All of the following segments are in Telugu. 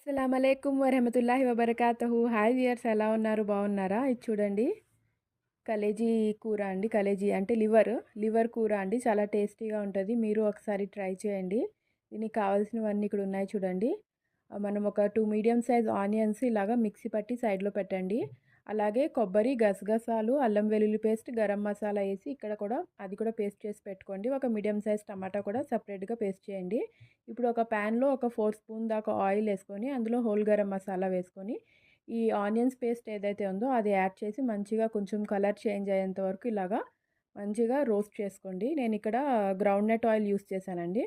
అస్సలామలైకుం వరహమతుల్లాహి వబరకాతుహు. హాయ్ వియర్స్, ఎలా ఉన్నారు? బాగున్నారా? ఇది చూడండి, కలేజీ కూర అండి. కలేజీ అంటే లివర్ కూర అండి. చాలా టేస్టీగా ఉంటుంది. మీరు ఒకసారి ట్రై చేయండి. దీనికి కావాల్సినవన్నీ ఇక్కడ ఉన్నాయి చూడండి. మనం ఒక 2 మీడియం సైజ్ ఆనియన్స్ ఇలాగా మిక్సీ పట్టి సైడ్లో పెట్టండి. అలాగే కొబ్బరి, గసగసాలు, అల్లం వెల్లుల్లి పేస్ట్, గరం మసాలా వేసి ఇక్కడ కూడా అది కూడా పేస్ట్ చేసి పెట్టుకోండి. ఒక మీడియం సైజ్ టమాటా కూడా సపరేట్గా పేస్ట్ చేయండి. ఇప్పుడు ఒక ప్యాన్లో ఒక 4 స్పూన్ దాకా ఆయిల్ వేసుకొని అందులో హోల్ గరం మసాలా వేసుకొని ఈ ఆనియన్స్ పేస్ట్ ఏదైతే ఉందో అది యాడ్ చేసి మంచిగా కొంచెం కలర్ చేంజ్ అయ్యేంత వరకు ఇలాగా మంచిగా రోస్ట్ చేసుకోండి. నేను ఇక్కడ గ్రౌండ్ నట్ ఆయిల్ యూస్ చేశానండి.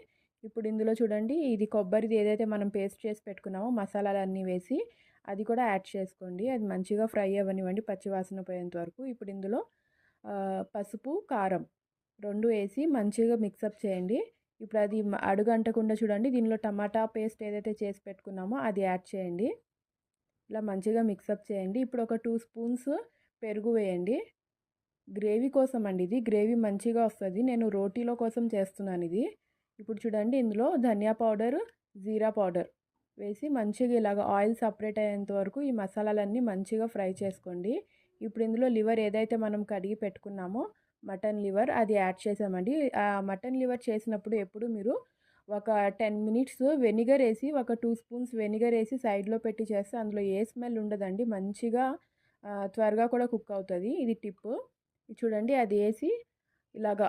ఇప్పుడు ఇందులో చూడండి, ఇది కొబ్బరిది ఏదైతే మనం పేస్ట్ చేసి పెట్టుకున్నామో మసాలాలన్నీ వేసి అది కూడా యాడ్ చేసుకోండి. అది మంచిగా ఫ్రై అవ్వనివ్వండి పచ్చివాసన పోయేంత వరకు. ఇప్పుడు ఇందులో పసుపు, కారం 2 వేసి మంచిగా మిక్సప్ చేయండి. ఇప్పుడు అది అడుగంటకుండా చూడండి, దీనిలో టమాటా పేస్ట్ ఏదైతే చేసి పెట్టుకున్నామో అది యాడ్ చేయండి. ఇలా మంచిగా మిక్సప్ చేయండి. ఇప్పుడు ఒక 2 స్పూన్స్ పెరుగు వేయండి. గ్రేవీ కోసం అండి, ఇది గ్రేవీ మంచిగా వస్తుంది. నేను రోటీలో కోసం చేస్తున్నాను ఇది. ఇప్పుడు చూడండి, ఇందులో ధనియా పౌడర్, జీరా పౌడర్ వేసి మంచిగా ఇలాగ ఆయిల్ సపరేట్ అయ్యేంత వరకు ఈ మసాలాలన్నీ మంచిగా ఫ్రై చేసుకోండి. ఇప్పుడు ఇందులో లివర్ ఏదైతే మనం కడిగి పెట్టుకున్నామో మటన్ లివర్ అది యాడ్ చేసామండి. ఆ మటన్ లివర్ చేసినప్పుడు ఎప్పుడు మీరు ఒక 10 మినిట్స్ వెనిగర్ వేసి, ఒక 2 స్పూన్స్ వెనిగర్ వేసి సైడ్లో పెట్టి చేస్తే అందులో ఏ స్మెల్ ఉండదండి. మంచిగా త్వరగా కూడా కుక్ అవుతుంది. ఇది టిప్. చూడండి, అది వేసి ఇలాగా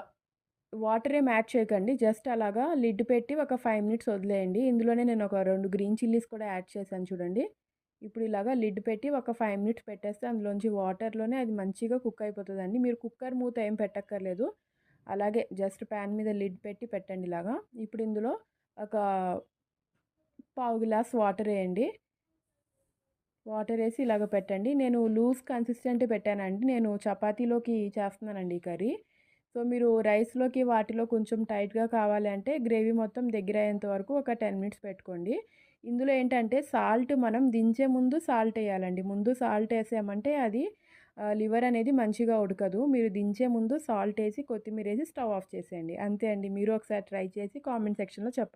వాటర్ ఏం యాడ్ చేయకండి. జస్ట్ అలాగా లిడ్ పెట్టి ఒక 5 మినిట్స్ వదిలేయండి. ఇందులోనే నేను ఒక 2 గ్రీన్ చిల్లీస్ కూడా యాడ్ చేశాను చూడండి. ఇప్పుడు ఇలాగా లిడ్ పెట్టి ఒక 5 మినిట్స్ పెట్టేస్తే అందులోంచి వాటర్లోనే అది మంచిగా కుక్ అయిపోతుందండి. మీరు కుక్కర్ మూత ఏం పెట్టక్కర్లేదు. అలాగే జస్ట్ ప్యాన్ మీద లిడ్ పెట్టి పెట్టండి ఇలాగా. ఇప్పుడు ఇందులో ఒక పావు గ్లాస్ వాటర్ వేయండి. వాటర్ వేసి ఇలాగ పెట్టండి. నేను లూజ్ కన్సిస్టెంట్ పెట్టానండి. నేను చపాతీలోకి చేస్తున్నానండి ఈ కర్రీ. సో మీరు రైస్లోకి వాటిలో కొంచెం టైట్గా కావాలి అంటే గ్రేవీ మొత్తం దగ్గర అయ్యేంత వరకు ఒక 10 మినిట్స్ పెట్టుకోండి. ఇందులో ఏంటంటే సాల్ట్ మనం దించే ముందు సాల్ట్ వేయాలండి. ముందు సాల్ట్ వేసామంటే అది లివర్ అనేది మంచిగా ఉడకదు. మీరు దించే ముందు సాల్ట్ వేసి కొత్తిమీర వేసి స్టవ్ ఆఫ్ చేసేయండి. అంతే అండి. మీరు ఒకసారి ట్రై చేసి కామెంట్ సెక్షన్లో చెప్పండి.